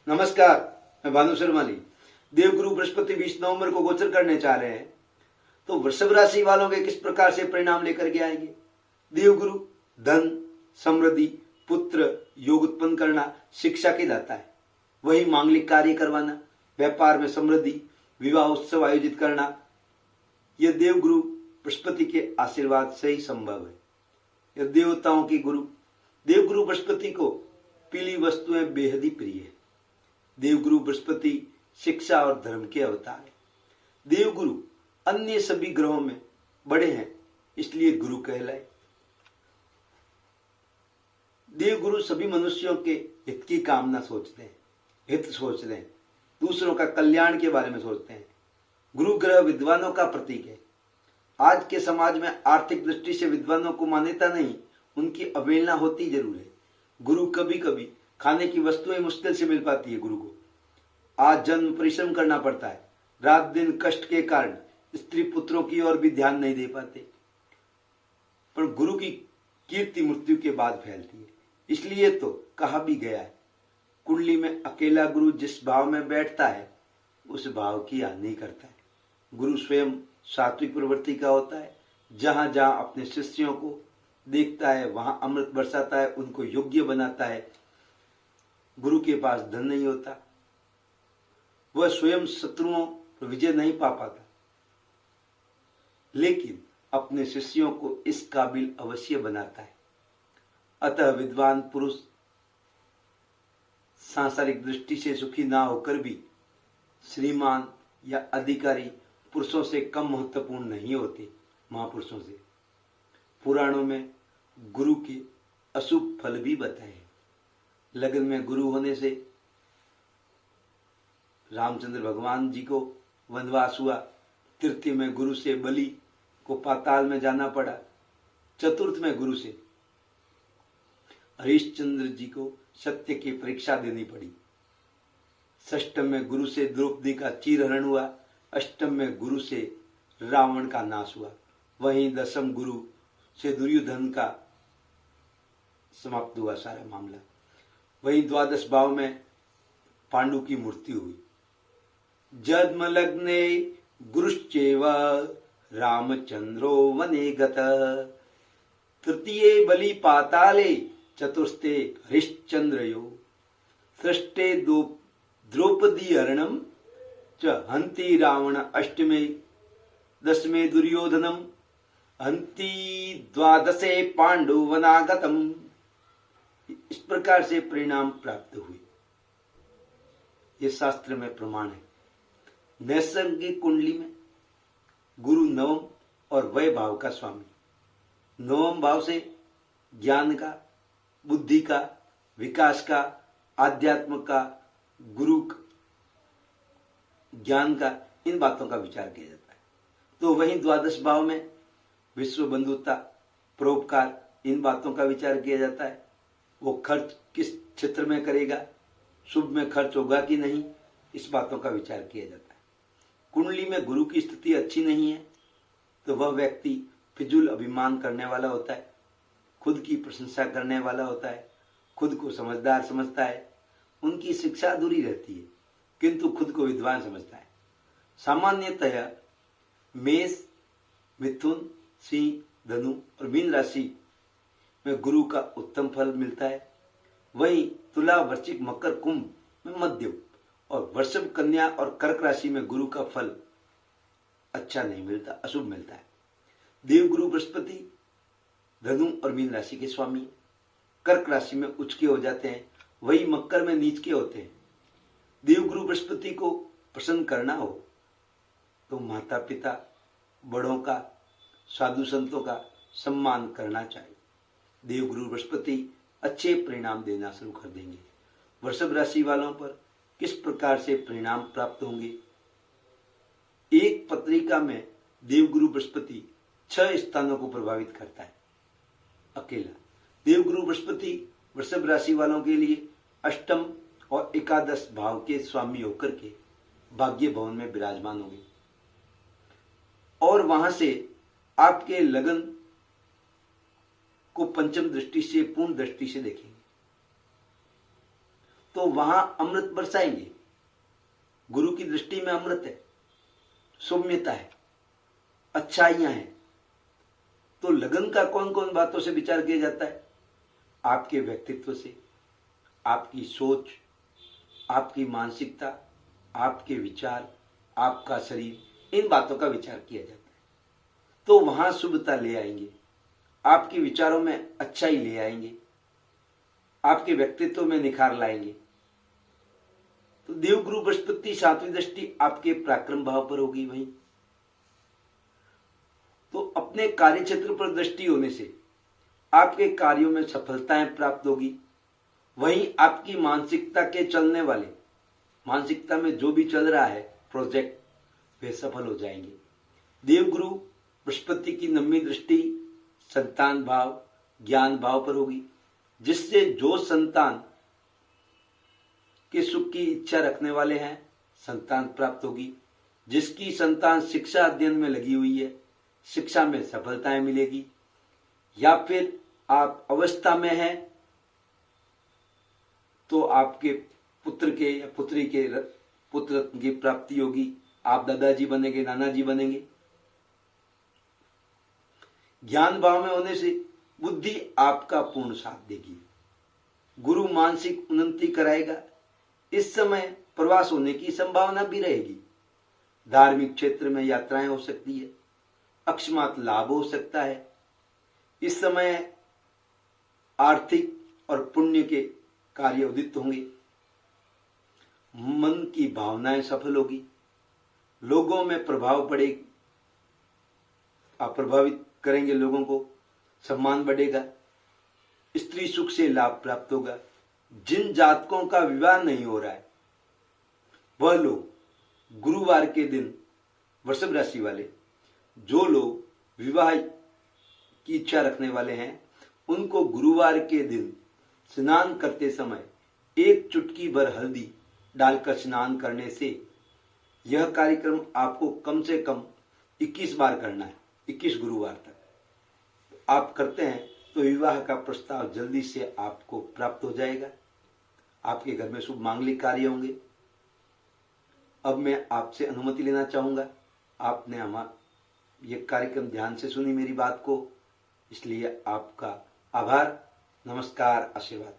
नमस्कार, मैं भानु शर्माली। देवगुरु बृहस्पति 20 नवंबर को गोचर करने जा रहे हैं, तो वृषभ राशि वालों के किस प्रकार से परिणाम लेकर के आएंगे। देवगुरु धन, समृद्धि, पुत्र योग उत्पन्न करना, शिक्षा के दाता है। वही मांगलिक कार्य करवाना, व्यापार में समृद्धि, विवाह उत्सव आयोजित करना, यह देवगुरु बृहस्पति के आशीर्वाद से ही संभव है। यह देवताओं की गुरु देवगुरु बृहस्पति को पीली वस्तुएं बेहद ही प्रिय है। देवगुरु बृहस्पति शिक्षा और धर्म के अवतार है। देवगुरु अन्य सभी ग्रहों में बड़े हैं, इसलिए गुरु कहलाए। देवगुरु सभी मनुष्यों के हित की कामना सोचते हैं, हित सोचते हैं, दूसरों का कल्याण के बारे में सोचते हैं। गुरु ग्रह विद्वानों का प्रतीक है। आज के समाज में आर्थिक दृष्टि से विद्वानों को मान्यता नहीं, उनकी अवहेलना होती जरूर है। गुरु कभी कभी खाने की वस्तुएं मुश्किल से मिल पाती है। गुरु को आज जन्म परिश्रम करना पड़ता है। रात दिन कष्ट के कारण स्त्री पुत्रों की ओर भी ध्यान नहीं दे पाते, पर गुरु की कीर्ति मृत्यु के बाद फैलती है। इसलिए तो कहा भी गया है, कुंडली में अकेला गुरु जिस भाव में बैठता है उस भाव की हानि करता है। गुरु स्वयं सात्विक प्रवृत्ति का होता है। जहां जहां अपने शिष्यों को देखता है वहां अमृत बरसाता है, उनको योग्य बनाता है। गुरु के पास धन नहीं होता, वह स्वयं शत्रुओं पर विजय नहीं पा पाता, लेकिन अपने शिष्यों को इस काबिल अवश्य बनाता है। अतः विद्वान पुरुष सांसारिक दृष्टि से सुखी ना होकर भी श्रीमान या अधिकारी पुरुषों से कम महत्वपूर्ण नहीं होते, महापुरुषों से। पुराणों में गुरु के अशुभ फल भी बताए हैं। लगन में गुरु होने से रामचंद्र भगवान जी को वनवास हुआ। तृतीय में गुरु से बलि को पाताल में जाना पड़ा। चतुर्थ में गुरु से हरिश्चंद्र जी को सत्य की परीक्षा देनी पड़ी। षष्टम में गुरु से द्रौपदी का चीरहरण हुआ। अष्टम में गुरु से रावण का नाश हुआ। वहीं दसम गुरु से दुर्योधन का समाप्त हुआ सारा मामला। वहीं द्वादश भाव में पांडु की मृत्यु हुई। जन्म लग्ने गुरुश्चैव रामचंद्रो वने गतः, तृतीये बलि पाताले चतुर्थे हरिश्चंद्रयो, षष्ठे द्रौपदी हरणम च हंति रावण, अष्टमे दशमे दुर्योधनम, हंति द्वादशे पांडु वनागतम। इस प्रकार से परिणाम प्राप्त हुए। ये शास्त्र में प्रमाण है। नैसर्गिक कुंडली में गुरु नवम और वय भाव का स्वामी। नवम भाव से ज्ञान का, बुद्धि का, विकास का, आध्यात्म का, गुरु ज्ञान का, इन बातों का विचार किया जाता है। तो वहीं द्वादश भाव में विश्व बंधुता, परोपकार, इन बातों का विचार किया जाता है। वो खर्च किस क्षेत्र में करेगा, शुभ में खर्च होगा कि नहीं, इस बातों का विचार किया जाता है। कुंडली में गुरु की स्थिति अच्छी नहीं है तो वह व्यक्ति फिजूल अभिमान करने वाला होता है, खुद की प्रशंसा करने वाला होता है, खुद को समझदार समझता है। उनकी शिक्षा अधूरी रहती है किंतु खुद को विद्वान समझता है। सामान्यतः मेष, मिथुन, सिंह, धनु और मीन राशि में गुरु का उत्तम फल मिलता है। वहीं तुला, वृश्चिक, मकर, कुंभ में मध्यम और वृषभ, कन्या और कर्क राशि में गुरु का फल अच्छा नहीं मिलता, अशुभ मिलता है। देवगुरु बृहस्पति धनु और मीन राशि के स्वामी। कर्क राशि में उच्च के हो जाते हैं, वही मकर में नीच के होते हैं। देवगुरु बृहस्पति को प्रसन्न करना हो तो माता पिता, बड़ों का, साधु संतों का सम्मान करना चाहिए। देवगुरु बृहस्पति अच्छे परिणाम देना शुरू कर देंगे। वृषभ राशि वालों पर किस प्रकार से परिणाम प्राप्त होंगे। एक पत्रिका में देवगुरु बृहस्पति 6 स्थानों को प्रभावित करता है अकेला। देवगुरु बृहस्पति वृषभ राशि वालों के लिए अष्टम और एकादश भाव के स्वामी होकर के भाग्य भवन में विराजमान होंगे और वहां से आपके लगन को पंचम दृष्टि से, पूर्ण दृष्टि से देखेंगे। तो वहां अमृत बरसाएंगे। गुरु की दृष्टि में अमृत है, सौम्यता है, अच्छाइयां हैं। तो लगन का कौन कौन बातों से विचार किया जाता है? आपके व्यक्तित्व से, आपकी सोच, आपकी मानसिकता, आपके विचार, आपका शरीर, इन बातों का विचार किया जाता है। तो वहां शुभता ले आएंगे, आपके विचारों में अच्छाई ले आएंगे, आपके व्यक्तित्व में निखार लाएंगे। तो देवगुरु बृहस्पति सातवीं दृष्टि आपके पराक्रम भाव पर होगी। वहीं तो अपने कार्य क्षेत्र पर दृष्टि होने से आपके कार्यों में सफलताएं प्राप्त होगी। वहीं आपकी मानसिकता के चलने वाले, मानसिकता में जो भी चल रहा है प्रोजेक्ट, वे सफल हो जाएंगे। देवगुरु बृहस्पति की 9वीं दृष्टि संतान भाव, ज्ञान भाव पर होगी, जिससे जो संतान के सुख की इच्छा रखने वाले हैं, संतान प्राप्त होगी। जिसकी संतान शिक्षा अध्ययन में लगी हुई है, शिक्षा में सफलताएं मिलेगी। या फिर आप अवस्था में हैं तो आपके पुत्र के या पुत्री के पुत्र की प्राप्ति होगी। आप दादाजी बनेंगे, नानाजी बनेंगे। ज्ञान भाव में होने से बुद्धि आपका पूर्ण साथ देगी। गुरु मानसिक उन्नति कराएगा। इस समय प्रवास होने की संभावना भी रहेगी। धार्मिक क्षेत्र में यात्राएं हो सकती है, अकस्मात लाभ हो सकता है। इस समय आर्थिक और पुण्य के कार्य उदित होंगे। मन की भावनाएं सफल होगी, लोगों में प्रभाव पड़ेगा, आप प्रभावित करेंगे लोगों को, सम्मान बढ़ेगा, स्त्री सुख से लाभ प्राप्त होगा। जिन जातकों का विवाह नहीं हो रहा है वह लोग गुरुवार के दिन, वृषभ राशि वाले, जो लोग विवाह की इच्छा रखने वाले हैं, उनको गुरुवार के दिन स्नान करते समय 1 चुटकी भर हल्दी डालकर स्नान करने से यह कार्यक्रम आपको कम से कम 21 बार करना है, 21 गुरुवार तक। आप करते हैं तो विवाह का प्रस्ताव जल्दी से आपको प्राप्त हो जाएगा। आपके घर में शुभ मांगलिक कार्य होंगे। अब मैं आपसे अनुमति लेना चाहूंगा। आपने हमारा ये कार्यक्रम ध्यान से सुनी मेरी बात को, इसलिए आपका आभार, नमस्कार, आशीर्वाद।